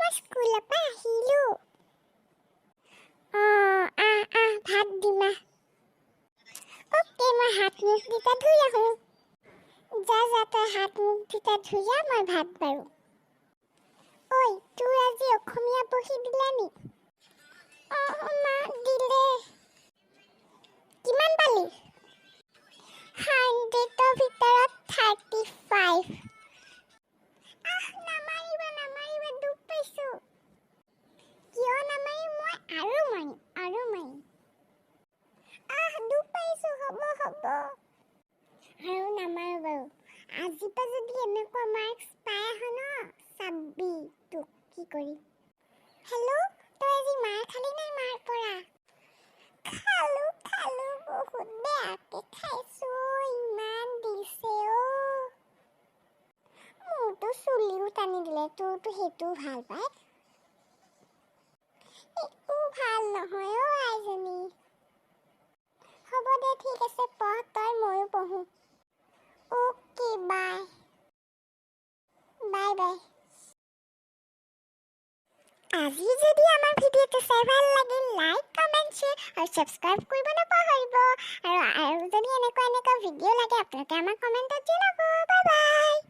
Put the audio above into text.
মই স্কুলৰ পৰা আহিলো। ভাত দিমা। অ'কে, মই হাত মুখ দুটা ধুই আহোঁ। যা তই হাত মুখ দুটা ধুই আহ, মই ভাত বাঢ়ো। ঐ, তোৰ আজি অসমীয়া বহি দিলে নি? মা দিলে। কিমান পালি? 100ৰ ভিতৰত 35। নামাৰিবা, দুখ পাইছোঁ। কিয় নামাৰিম? মই আৰু মাৰিম। দুখ পাইছোঁ, হ'ব। আৰু নামাৰো বাৰু। আজিৰ পৰা যদি এনেকুৱা মাৰ্কছ পাই আহ ন, চাবি তোক কি কৰি। হেল্ল', তই আজি মাৰ খালি নাই মাৰ পৰা? খালো, বহুত বেয়াকে খাইছো। ইমান দিছে অ'। মোৰতো চুলিও টানি দিলে, তোৰতো সেইটোও ভাল পায়। একো ভাল নহয় অ' আইজনী। হ'ব দে, ঠিক আছে, পঢ় তই, ময়ো পঢ়ো। অ'কে, বাই। আজি যদি আমাৰ ভিডিঅ'টো চাই ভাল লাগিল, লাইক, কমেণ্ট, শ্বেয়াৰ আৰু ছাবস্ক্ৰাইব কৰিব নাপাহৰিব। আৰু যদি এনেকুৱা ভিডিঅ' লাগে আপোনালোকে আমাক কমেণ্টত জনাব। Bye bye.